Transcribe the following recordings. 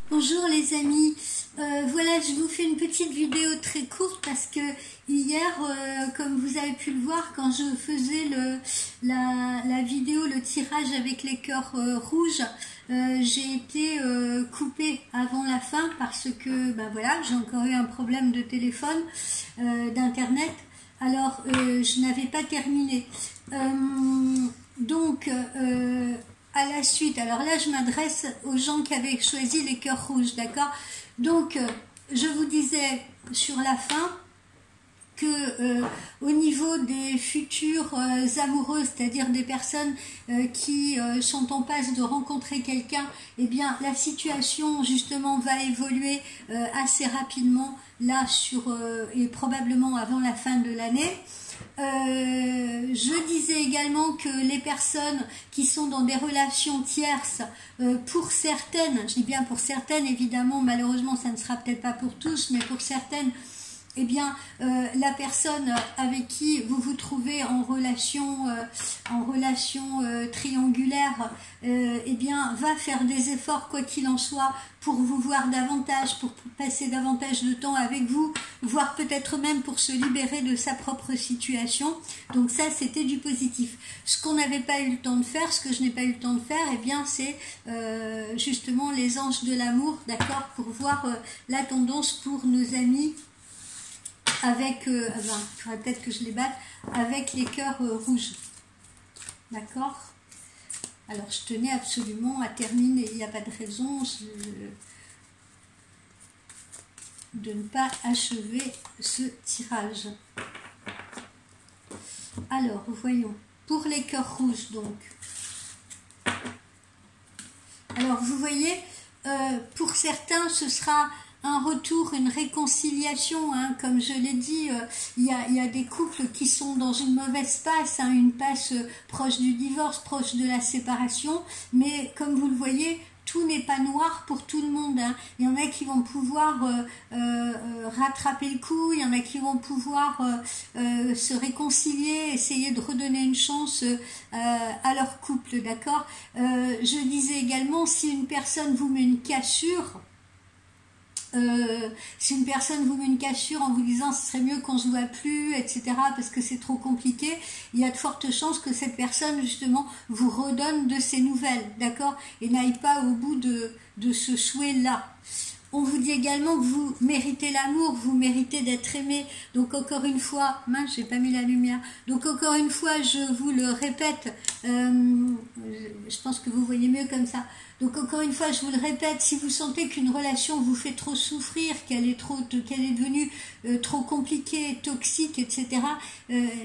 Bonjour les amis, voilà, je vous fais une petite vidéo très courte parce que hier, comme vous avez pu le voir, quand je faisais la vidéo, le tirage avec les cœurs rouges, j'ai été coupée avant la fin parce que, ben voilà, j'ai encore eu un problème de téléphone, d'internet, alors je n'avais pas terminé. À la suite, alors là je m'adresse aux gens qui avaient choisi les cœurs rouges, d'accord? Donc je vous disais sur la fin que au niveau des futurs amoureux, c'est-à-dire des personnes qui sont en passe de rencontrer quelqu'un, eh bien la situation justement va évoluer assez rapidement là et probablement avant la fin de l'année. Je disais également que les personnes qui sont dans des relations tierces, pour certaines, je dis bien pour certaines, évidemment, malheureusement ça ne sera peut-être pas pour tous, mais pour certaines, eh bien, la personne avec qui vous vous trouvez en relation triangulaire, eh bien, va faire des efforts, quoi qu'il en soit, pour vous voir davantage, pour passer davantage de temps avec vous, voire peut-être même pour se libérer de sa propre situation. Donc ça, c'était du positif. Ce qu'on n'avait pas eu le temps de faire, ce que je n'ai pas eu le temps de faire, eh bien, c'est justement les anges de l'amour, d'accord, pour voir la tendance pour nos amis avec, il faudrait peut-être que je les batte, avec les cœurs rouges. D'accord? Alors, je tenais absolument à terminer, il n'y a pas de raison de ne pas achever ce tirage. Alors, voyons. Pour les cœurs rouges, donc. Alors, vous voyez, pour certains, ce sera un retour, une réconciliation, hein, comme je l'ai dit, il y a des couples qui sont dans une mauvaise passe, hein, une passe proche du divorce, proche de la séparation, mais comme vous le voyez, tout n'est pas noir pour tout le monde, hein. Il y en a qui vont pouvoir rattraper le coup, il y en a qui vont pouvoir se réconcilier, essayer de redonner une chance à leur couple, d'accord? Je disais également, si une personne vous met une cassure, si une personne vous met une cassure en vous disant ce serait mieux qu'on se voit plus, etc., parce que c'est trop compliqué, il y a de fortes chances que cette personne justement vous redonne de ses nouvelles, d'accord, et n'aille pas au bout de ce souhait-là. On vous dit également que vous méritez l'amour, vous méritez d'être aimé. Donc encore une fois, mince, j'ai pas mis la lumière. Donc encore une fois, je vous le répète, je pense que vous voyez mieux comme ça. Donc encore une fois, je vous le répète, si vous sentez qu'une relation vous fait trop souffrir, qu'elle est devenue trop compliquée, toxique, etc.,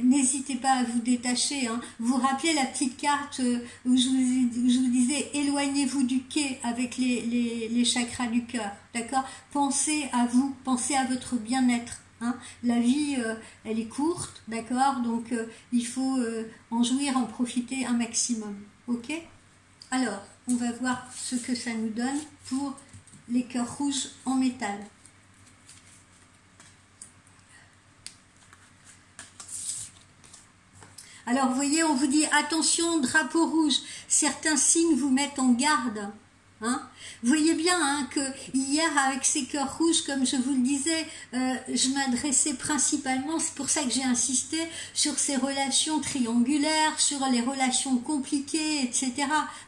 n'hésitez pas à vous détacher, hein. Vous rappelez la petite carte où je vous disais éloignez-vous du quai avec les chakras du cœur, d'accord? Pensez à vous, pensez à votre bien-être. Hein, la vie, elle est courte, d'accord? Donc, il faut en jouir, en profiter un maximum. Ok? Alors, on va voir ce que ça nous donne pour les cœurs rouges en métal. Alors, vous voyez, on vous dit, attention, drapeau rouge. Certains signes vous mettent en garde. Hein? Vous voyez bien, hein, que hier avec ces cœurs rouges, comme je vous le disais, je m'adressais principalement, c'est pour ça que j'ai insisté sur ces relations triangulaires, sur les relations compliquées, etc.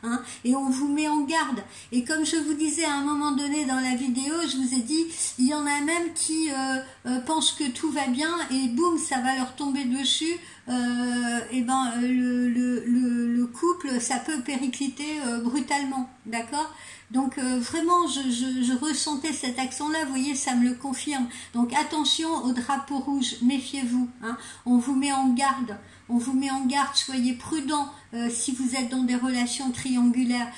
Hein, et on vous met en garde. Et comme je vous disais à un moment donné dans la vidéo, je vous ai dit, il y en a même qui pensent que tout va bien et boum, ça va leur tomber dessus. Et ben le couple, ça peut péricliter brutalement, d'accord? Donc vraiment je ressentais cet accent-là, vous voyez, ça me le confirme. Donc attention au drapeau rouge, méfiez-vous, hein. On vous met en garde, soyez prudents si vous êtes dans des relations triangulaires,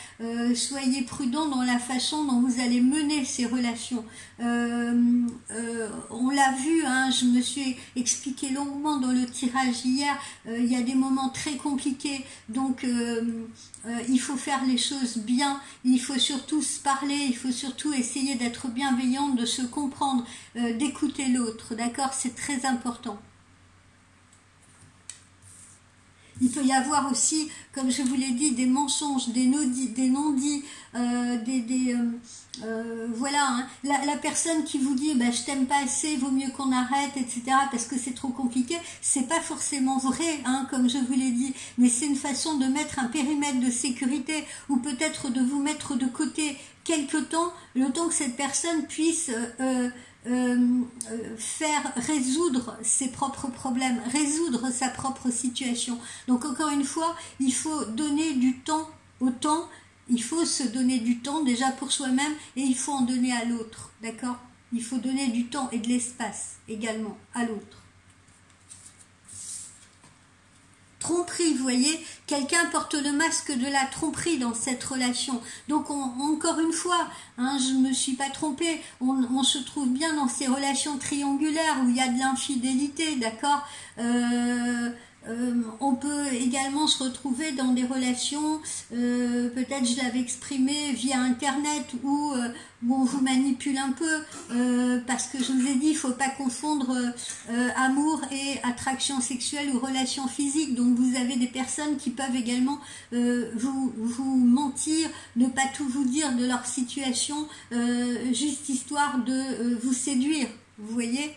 soyez prudents dans la façon dont vous allez mener ces relations. On l'a vu, hein, je me suis expliqué longuement dans le tirage hier, il y a des moments très compliqués, donc il faut faire les choses bien, il faut surtout se parler, il faut surtout essayer d'être bienveillant, de se comprendre, d'écouter l'autre, d'accord? C'est très important. Il peut y avoir aussi, comme je vous l'ai dit, des mensonges, des non-dits, voilà, hein. La personne qui vous dit je t'aime pas assez, vaut mieux qu'on arrête, etc. parce que c'est trop compliqué, c'est pas forcément vrai, hein, comme je vous l'ai dit, mais c'est une façon de mettre un périmètre de sécurité ou peut-être de vous mettre de côté quelque temps, le temps que cette personne puisse faire résoudre ses propres problèmes, résoudre sa propre situation. Donc encore une fois, il faut donner du temps au temps, il faut se donner du temps déjà pour soi-même et il faut en donner à l'autre, d'accord? Il faut donner du temps et de l'espace également à l'autre. Tromperie, vous voyez, quelqu'un porte le masque de la tromperie dans cette relation. Donc encore une fois, hein, je ne me suis pas trompée, on se trouve bien dans ces relations triangulaires où il y a de l'infidélité, d'accord, on peut également se retrouver dans des relations, peut-être je l'avais exprimé via internet où on vous manipule un peu, parce que je vous ai dit, il ne faut pas confondre amour et attraction sexuelle ou relation physique. Donc vous avez des personnes qui peuvent également vous mentir, ne pas tout vous dire de leur situation, juste histoire de vous séduire, vous voyez.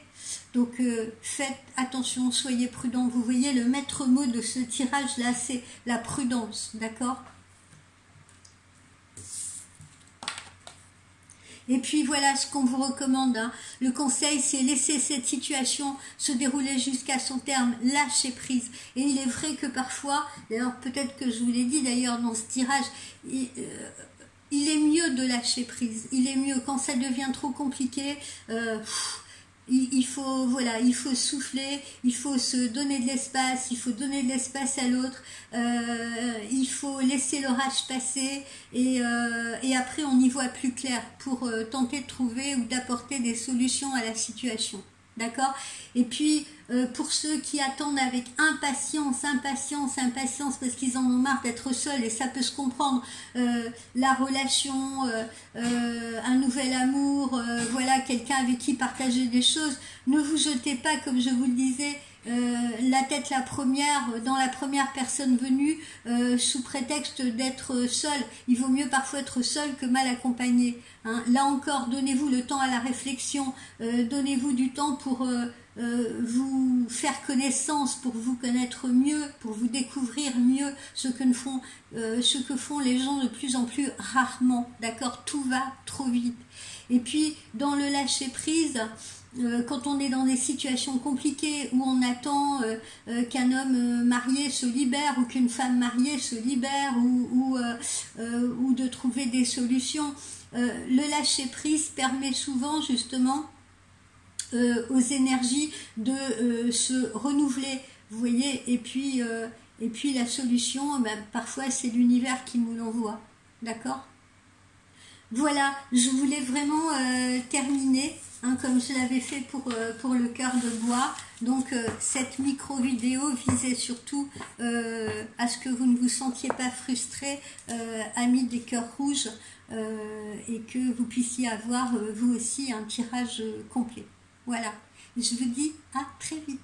Donc faites attention, soyez prudents. Vous voyez, le maître mot de ce tirage là, c'est la prudence, d'accord? Et puis voilà ce qu'on vous recommande, hein. Le conseil, c'est laisser cette situation se dérouler jusqu'à son terme, lâcher prise. Et il est vrai que parfois, d'ailleurs peut-être que je vous l'ai dit d'ailleurs dans ce tirage, il est mieux de lâcher prise. Il est mieux quand ça devient trop compliqué. Il faut, voilà, il faut souffler, il faut se donner de l'espace, il faut donner de l'espace à l'autre, il faut laisser l'orage passer et après on y voit plus clair pour tenter de trouver ou d'apporter des solutions à la situation. D'accord? Et puis, pour ceux qui attendent avec impatience, parce qu'ils en ont marre d'être seuls, et ça peut se comprendre, la relation, un nouvel amour, voilà, quelqu'un avec qui partager des choses, ne vous jetez pas, comme je vous le disais, la tête la première, dans la première personne venue, sous prétexte d'être seul. Il vaut mieux parfois être seul que mal accompagné, hein. Là encore, donnez-vous le temps à la réflexion, donnez-vous du temps pour vous faire connaissance, pour vous connaître mieux, pour vous découvrir mieux ce que font les gens de plus en plus rarement, d'accord? Tout va trop vite. Et puis, dans le lâcher-prise, quand on est dans des situations compliquées où on attend qu'un homme marié se libère ou qu'une femme mariée se libère ou de trouver des solutions, le lâcher-prise permet souvent justement aux énergies de se renouveler, vous voyez, et puis la solution, parfois c'est l'univers qui nous l'envoie, d'accord? Voilà, je voulais vraiment terminer, hein, comme je l'avais fait pour le cœur de bois. Donc cette micro-vidéo visait surtout à ce que vous ne vous sentiez pas frustrés, amis des cœurs rouges, et que vous puissiez avoir vous aussi un tirage complet. Voilà, je vous dis à très vite.